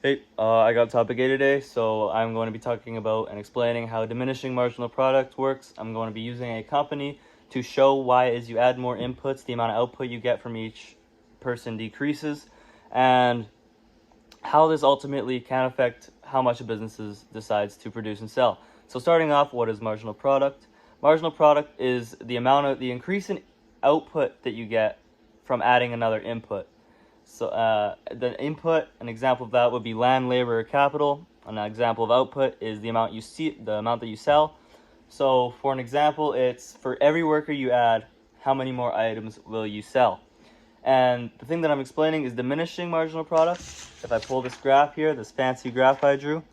Hey, I got topic A today, so I'm going to be talking about and explaining how diminishing marginal product works. I'm going to be using a company to show why as you add more inputs, the amount of output you get from each person decreases, and how this ultimately can affect how much a business decides to produce and sell. So starting off, what is marginal product? Marginal product is the increase in output that you get from adding another input. So the input, an example of that would be land, labor, or capital. An example of output is the amount that you sell. So for an example, it's for every worker you add, how many more items will you sell? And the thing that I'm explaining is diminishing marginal product. If I pull this graph here, this fancy graph I drew,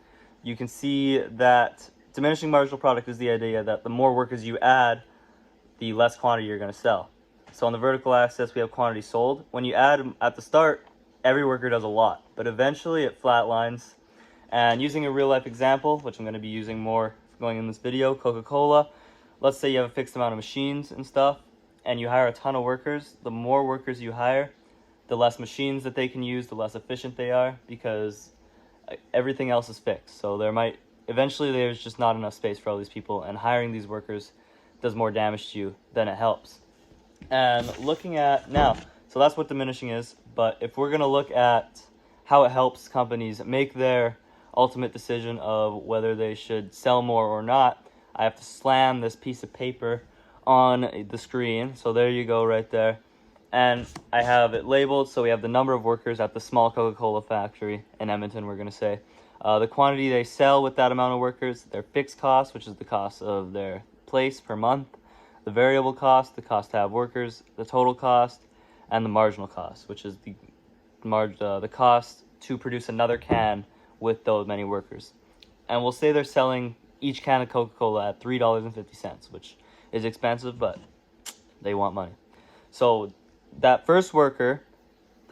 you can see that diminishing marginal product is the idea that the more workers you add, the less quantity you're going to sell. So on the vertical axis, we have quantity sold. When you add at the start, every worker does a lot, but eventually it flatlines. And using a real life example, which I'm going to be using more going in this video, Coca-Cola. Let's say you have a fixed amount of machines and stuff, and you hire a ton of workers. The more workers you hire, the less machines that they can use, the less efficient they are, because everything else is fixed. So eventually there's just not enough space for all these people, and hiring these workers does more damage to you than it helps. And looking at now, so that's what diminishing is, but if we're going to look at how it helps companies make their ultimate decision of whether they should sell more or not, I have to slam this piece of paper on the screen. So there you go right there. And I have it labeled, so we have the number of workers at the small Coca-Cola factory in Edmonton, we're going to say. The quantity they sell with that amount of workers, their fixed cost, which is the cost of their place per month, the variable cost, the cost to have workers, the total cost, and the marginal cost, which is the cost to produce another can with those many workers. And we'll say they're selling each can of Coca-Cola at $3.50, which is expensive, but they want money. So that first worker,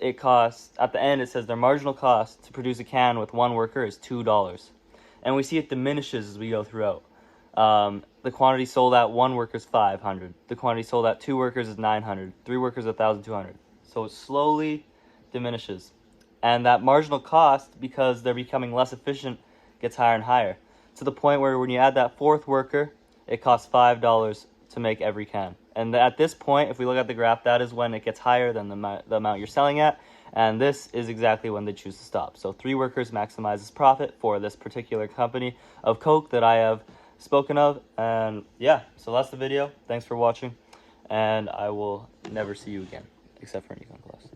it costs, at the end it says their marginal cost to produce a can with one worker is $2. And we see it diminishes as we go throughout. The quantity sold at one worker is 500. The quantity sold at two workers is 900. Three workers, 1,200. So it slowly diminishes. And that marginal cost, because they're becoming less efficient, gets higher and higher. To the point where when you add that fourth worker, it costs $5 to make every can. And at this point, if we look at the graph, that is when it gets higher than the amount you're selling at. And this is exactly when they choose to stop. So 3 workers maximizes profit for this particular company of Coke that I have spoken of. And yeah, so that's the video. Thanks for watching, and I will never see you again except for in econ class.